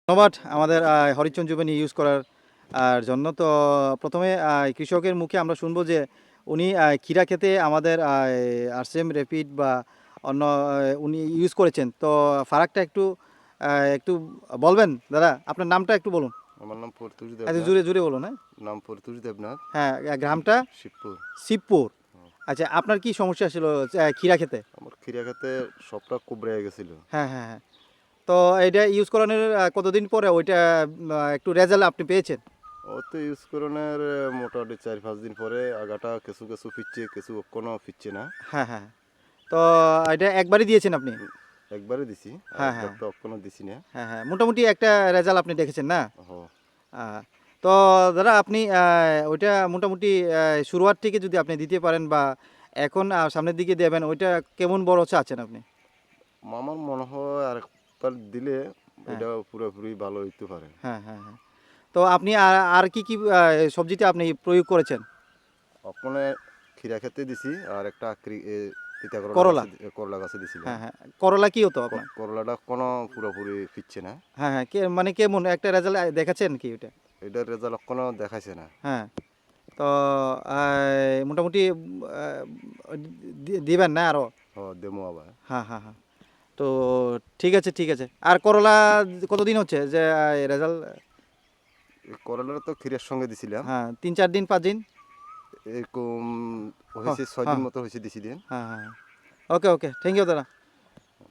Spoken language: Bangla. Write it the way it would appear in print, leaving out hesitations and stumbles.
ধন্যবাদ আমাদের হরিচন্দ্র জুবেনি ইউজ করার জন্য। তো প্রথমে কৃষকের মুখে আমরা শুনবো যে উনি ক্ষীরা খেতে আমাদের আরসিএম র্যাপিড বা অন্য উনি ইউজ করেছেন। তো ফারাকটা একটু একটু বলবেন দাদা, আপনার নামটা একটু বলুন। আমার নাম পর্তুজ এত দেবনাথ। জুড়ে জুড়ে বলুন। হ্যাঁ, নাম পর্তুজ দেবনাথ। হ্যাঁ, গ্রামটা শিবপুর। শিবপুর। আচ্ছা, আপনার কি সমস্যা ছিল ক্ষীরা খেতে? আমার খিরা খেতে সবটা কুবড়ে গেছিল। হ্যাঁ হ্যাঁ হ্যাঁ। তো এটা ইউজ করানোর কতদিন পরে ওইটা একটু রেজাল্ট আপনি পেয়েছেন? ও তো ইউজ করানোর মোটামুটি 4-5 দিন পরে আগাটা কিছু কিছু ফিরছে, কিছু কোনো ফিরছে না। হ্যাঁ হ্যাঁ। তো এটা একবারই দিয়েছেন আপনি? একবারে দিছি, আর হ্যাঁ একবার হ্যাঁ তো কোনো দিছি না। হ্যাঁ হ্যাঁ, মোটামুটি একটা রেজাল্ট আপনি দেখেছেন না? হ। আহ, তো দাদা আপনি ওইটা মোটামুটি শুরুয়াত থেকে যদি আপনি দিতে পারেন বা এখন সামনের দিকে দেবেন, ওইটা কেমন বড় চাচ্ছেন আপনি? আমার মনে হয় আর একবার দিলে হ্যাঁ এটা পুরোপুরি ভালো হইতে পারে। হ্যাঁ হ্যাঁ হ্যাঁ। তো আপনি আর আর কি কি সবজিতে আপনি প্রয়োগ করেছেন? ওখানে খিরা খেতে দিছি, আর একটা তিতা করলা করলা? গাছে করলা গাছে দিছিলাম। হ্যাঁ হ্যাঁ। করলা কি হতো আপনার? করলাটা কোনো পুরোপুরি ফিরছে না। হ্যাঁ হ্যাঁ, মানে কেমন একটা রেজাল্ট দেখাচ্ছেন কি ওইটা? এটার রেজাল্ট কোনো দেখাইছে না। হ্যাঁ। তো মোটামুটি দিবেন না আরও? ও দেমো আবার। হ্যাঁ হ্যাঁ হ্যাঁ। তো ঠিক আছে ঠিক আছে। আর করলা কতদিন হচ্ছে যে রেজাল্ট? এই করলাটা তো ক্ষীরের সঙ্গে দিছিলাম। হ্যাঁ, 3-4 দিন 5 দিন। এরকম হ্যাঁ হয়েছে, 6 দিন হ্যাঁ মতো হয়েছে দিছি দিন। হ্যাঁ হ্যাঁ। ওকে ওকে, থ্যাংক ইউ দাদা।